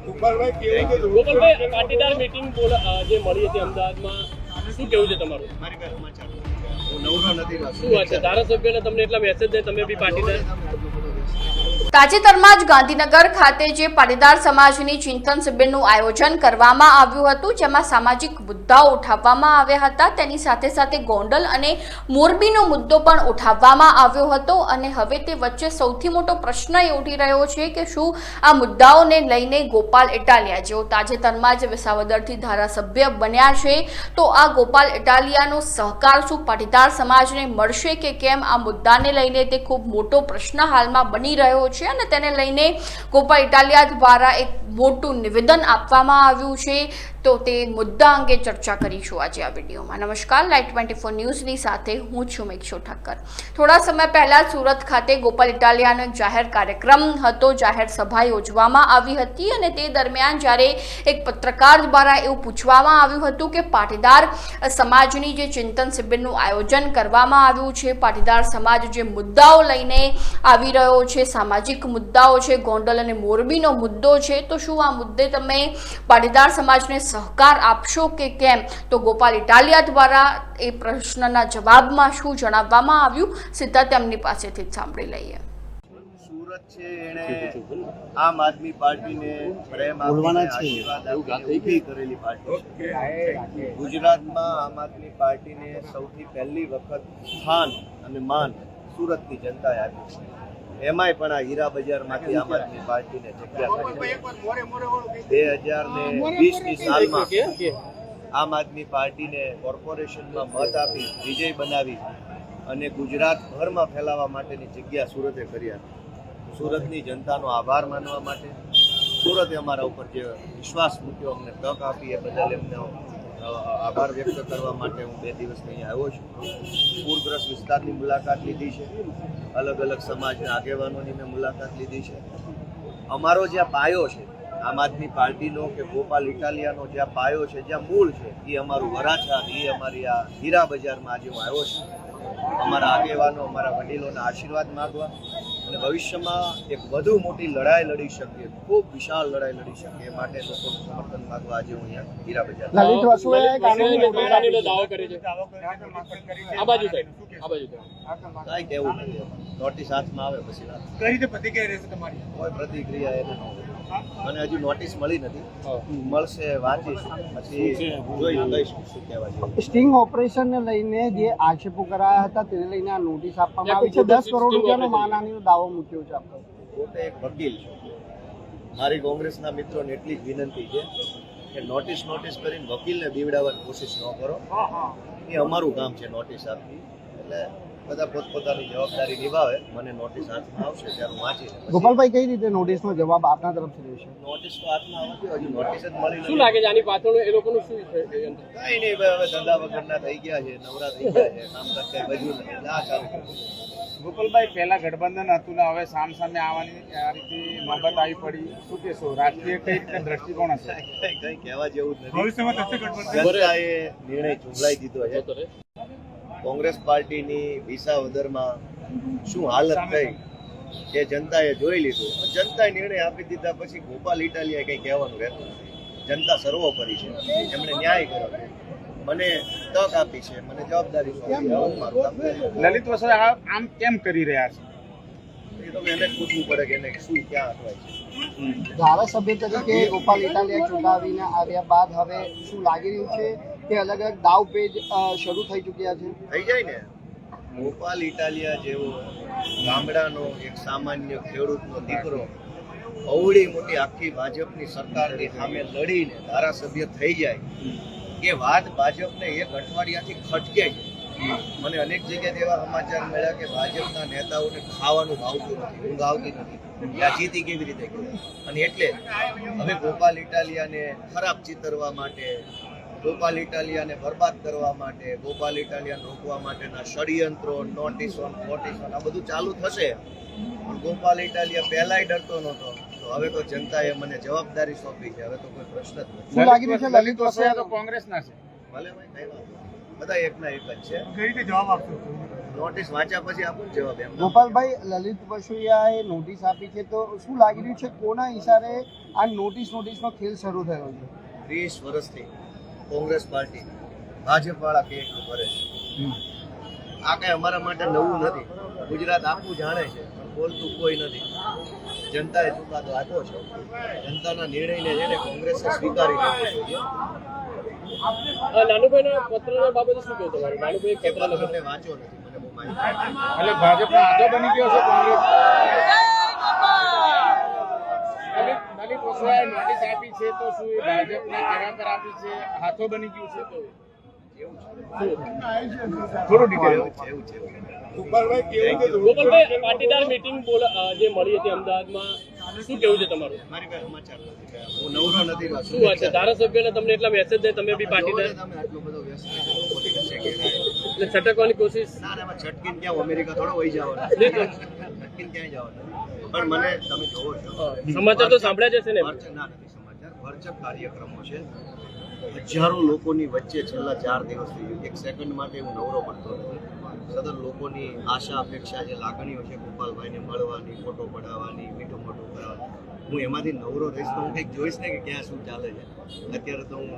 ગોપાલભાઈ, Patidar meeting જે મળી હતી અમદાવાદમાં, શું કેવું છે તમારું? મારી પાસે સમાચાર હું નવરો નથી. શું વાત છે, ધારાસભ્યને તમને એટલા મેસેજ દે, તમે બી પાટીદાર? તાજેતરમાં જ ગાંધીનગર ખાતે જે પાટીદાર સમાજની ચિંતન શિબિરનું આયોજન કરવામાં આવ્યું હતું, જેમાં સામાજિક મુદ્દાઓ ઉઠાવવામાં આવ્યા હતા. તેની સાથે સાથે ગોંડલ અને મોરબીનો મુદ્દો પણ ઉઠાવવામાં આવ્યો હતો. અને હવે તે વચ્ચે સૌથી મોટો પ્રશ્ન એ ઉઠી રહ્યો છે કે શું આ મુદ્દાઓને લઈને ગોપાલ ઇટાલિયા, જેઓ તાજેતરમાં જ વિસાવદરથી ધારાસભ્ય બન્યા છે, તો આ ગોપાલ ઇટાલિયાનો સહકાર શું પાટીદાર સમાજને મળશે કે કેમ? આ મુદ્દાને લઈને તે ખૂબ મોટો પ્રશ્ન હાલમાં બની રહ્યો છે અને તેને લઈને ગોપાલ ઇટાલિયા દ્વારા એક મોટું નિવેદન આપવામાં આવ્યું છે. તો તે મુદ્દા અંગે ચર્ચા કરીશું આજે આ વિડીયોમાં. નમસ્કાર, લાઈવ 24 ન્યૂઝની સાથે હું છું મેક્ષો ઠક્કર. થોડા સમય પહેલા સુરત ખાતે ગોપાલ ઇટાલિયાનો એક જાહેર કાર્યક્રમ હતો, જાહેર સભા યોજવામાં આવી હતી અને તે દરમિયાન જ્યારે એક પત્રકાર દ્વારા એવું પૂછવામાં આવ્યું હતું કે પાટીદાર સમાજની જે ચિંતન શિબિરનું આયોજન કરવામાં આવ્યું છે, પાટીદાર સમાજ જે મુદ્દાઓ લઈને આવી રહ્યો છે, સામાજિક મુદ્દાઓ છે, ગોંડલ અને મોરબીનો મુદ્દો છે, તો શું આ મુદ્દે તમે પાટીદાર સમાજને સહકાર આપશો કે કેમ? તો ગોપાલ ઇટાલિયા દ્વારા એ પ્રશ્નના જવાબમાં શું જણાવવામાં આવ્યું, સીધા તેમની પાસેથી જ સાંભળી લઈએ. સુરત છે એને આમ આદમી પાર્ટીને પ્રેમ આપીને આશીર્વાદ આપીને ઊભી કરેલી પાર્ટી છે. ગુજરાતમાં આમ આદમી પાર્ટીને સૌથી પહેલી વખત સ્થાન અને માન સુરતની જનતાએ આપ્યું છે. એમાંય પણ આ હીરા બજારમાંથી આમ આદમી પાર્ટીને જગ્યા કરી. 2020ની સાલમાં આમ આદમી પાર્ટીને કોર્પોરેશનમાં મત આપી વિજય બનાવી અને ગુજરાતભરમાં ફેલાવવા માટેની જગ્યા સુરતે કરી આપી. સુરતની જનતાનો આભાર માનવા માટે, સુરતે અમારા ઉપર જે વિશ્વાસ મૂક્યો, અમને તક આપી, એ બદલ એમને આભાર વ્યક્ત કરવા માટે હું 2 દિવસથી અહીંયા આવ્યો છું. પૂરગ્રસ્ત વિસ્તારની મુલાકાત લીધી છે, અલગ અલગ સમાજના આગેવાનોની મેં મુલાકાત લીધી છે. અમારો જ્યાં પાયો છે આમ આદમી પાર્ટીનો કે ગોપાલ ઇટાલિયાનો જ્યાં પાયો છે, જ્યાં મૂળ છે, એ અમારું વરાછા, એ અમારી આ હીરા બજારમાં આજે હું આવ્યો છું. અમારા આગેવાનો, અમારા વડીલોના આશીર્વાદ માગવા અને ભવિષ્યમાં એક વધુ મોટી લડાઈ લડી શકીએ, ખૂબ વિશાળ લડાઈ લડી શકીએ, એ માટે લોકોનું સમર્થન માગવા આજે હું અહીંયા હીરા બજાર. લલિત વસુએ કાનૂની દાવો કર્યો છે. આ બાજુ સાહેબ, આ બાજુ કાંઈ કહેવું નથી. નોટિસ હાથમાં આવે પછી વાત. કઈ રીતે પ્રતિક્રિયા રહેશે તમારી? કોઈ પ્રતિક્રિયા એને ન હોય. મને હજુ નોટિસ મળી નથી, મળશે, વાંચીશું, પછી જોઈ લઈશું શું કહેવા જેવું. સ્ટિંગ ઓપરેશનને લઈને જે આક્ષેપો કરાયા હતા તેને લઈને આ નોટિસ આપવામાં આવી છે. 10 કરોડ રૂપિયાનો માનહાનિનો દાવો મૂક્યો છે આપણે. પોતે એક વકીલ છું. મારી કોંગ્રેસના મિત્રોને એટલી જ વિનંતી છે કે નોટિસ કરીને વકીલને બીવડાવવાની કોશિશ ન કરો. એ અમારું કામ છે નોટિસ આપવી. એટલે બધા પોતપોતાની જવાબદારી નિભાવે. મને નોટિસ હાથમાં આવશે ત્યારે હું વાંચીશ. ગોપાલભાઈ, કઈ રીતે નોટિસનો જવાબ આપના તરફથી રહેશે? નોટિસ તો હાથમાં આવતી, હજુ નોટિસ જ મળી શું લાગે છે આની પાછળ એ લોકોનું શું છે? કઈ નહીં, હવે ધંધા વગરના થઈ ગયા છે, નવરા થઈ ગયા છે, કામ કરતા બધું નથી. આ ચાલુ. ગોપાલભાઈ, પહેલા ગઠબંધન હતું ને હવે સામે આવવાની આ રીતે નોબત આવી પડી, શું કહેશો? રાજકીય કઈ રીતે દ્રષ્ટિકોણ હશે? કઈ કહેવા જેવું જ નથી. જનતાએ નિર્ણય ચૂંટાઈ દીધો છે. કોંગ્રેસ પાર્ટીની વિસાવદરમાં શું હાલત થઈ એ જનતાએ જોઈ લીધું. જનતાએ નિર્ણય આપી દીધા પછી ગોપાલ ઇટાલિયા કંઈ કહેવાનું રહેતું નથી. જનતા સર્વોપરી છે, એમણે ન્યાય કર્યો છે, મને તક આપી છે, મને જવાબદારી સોંપી. હું મારું કામ કરીશ. લલિત વસોઈ આમ કેમ કરી રહ્યા છે? એ તો એને પૂછવું પડે કે એને શું ક્યાં અટવાય છે. ધારાસભ્ય તરીકે ગોપાલ ઇટાલિયા ચૂંટાવીને આવ્યા બાદ હવે શું લાગી રહ્યું છે કે અલગ અલગ દાવ પેજ શરૂ થઈ ચૂક્યા છે? થઈ જાય ને. ગોપાલ ઇટાલિયા જેવો ગામડાનો એક સામાન્ય ખેડૂતનો દીકરો અવળી મોટી આખી ભાજપની સરકારની સામે લડીને ધારાસભ્ય થઈ જાય, એ વાત ભાજપને એક અઠવાડિયાથી ખટકે છે. મને અનેક જગ્યાએ એવા સમાચાર મળ્યા કે ભાજપના નેતાઓને ખાવાનું ભાવતું નથી, ઊંઘ આવતી નથી, આ જીતી કેવી રીતે ગઈ. અને એટલે હવે ગોપાલ ઇટાલિયાને ખરાબ ચિતરવા માટે, ગોપાલ ઇટાલિયાને બરબાદ કરવા માટે, ગોપાલ ઇટાલિયાને રોકવા માટેના ષડયંત્રો, નોટિસો આ બધું ચાલુ થશે. પણ ગોપાલ ઇટાલિયા પહેલાય ડરતો નહોતો, તો હવે તો જનતાએ મને જવાબદારી સોંપી છે. હવે તો કોઈ પ્રશ્ન જ નથી. શું લાગી રહ્યું છે? લલિત વસોઈ તો કોંગ્રેસના છે. ભલે ભાઈ, કઈ વાત. બધા એકના એક જ છે. કઈ રીતે જવાબ આપશો? નોટિસ વાંચ્યા પછી આપો ને જવાબ એમ. ગોપાલભાઈ, લલિત વસોયાએ નોટિસ આપી છે, તો શું લાગી રહ્યું છે કોના ઈશારે આ નોટિસનો ખેલ શરૂ થયો છે? 30 વર્ષથી કોંગ્રેસ પાર્ટી ભાજપવાળા કે કરે છે. આ કઈ અમારા માટે નવું નથી. ગુજરાત આખું જાણે છે, પણ બોલતું કોઈ નથી. જનતાએ ચુકાદો આપ્યો છે. જનતાના નિર્ણયને છે ને કોંગ્રેસે સ્વીકારી લેવો જોઈએ. નાનુભાઈના પત્રના બાબતે શું કહ્યું તમારું? નાનુભાઈ પત્ર લખ્યું. તમને વાંચ્યો નથી, મને બહુ માહિતી નથી. એટલે ભાજપનો આધો બની ગયો છે કોંગ્રેસ. દલિત વસોયાએ નોટિસ આપી છે, તો શું એ ભાજપના કહેવા પર આપી છે? હાથો બની ગયું છે તો થોડું ડિટેલ. એવું છે. ગોપાલભાઈ, પાટીદાર મીટિંગ જે મળી હતી અમદાવાદમાં, શું કેવું છે તમારું? મારી પાસે સમાચાર નથી. હું નવરો નથી. શું વાત છે? ધારાસભ્યને તમને એટલા મેસેજ દે, તમે બી પાટીદાર તમે આટલો બધો વ્યસ્ત પોતે કહેશે કે એટલે છટકવાની કોશિશ. ના એમાં છટકીને ક્યાં અમેરિકા થોડો વહી જવાના. છટકીને ક્યાંય જવાના. પણ મને તમે જોવો છો સમાચાર તો સાંભળ્યા જ હશે ને? ના નથી સમાચાર. ભરચક કાર્યક્રમો છે. હજારો લોકોની વચ્ચે છેલ્લા 4 દિવસથી એક સેકન્ડ માટે હું નવરો પડતો નથી. સતત લોકોની આશા અપેક્ષા જે લાગણીઓ છે ગોપાલભાઈને મળવાની, ફોટો પડાવવાની, મીઠું મોટું કરાવવાની, હું એમાંથી નવરો રહીશ તો હું કંઈક જોઈશ ને કે ક્યાં શું ચાલે છે. અત્યારે તો હું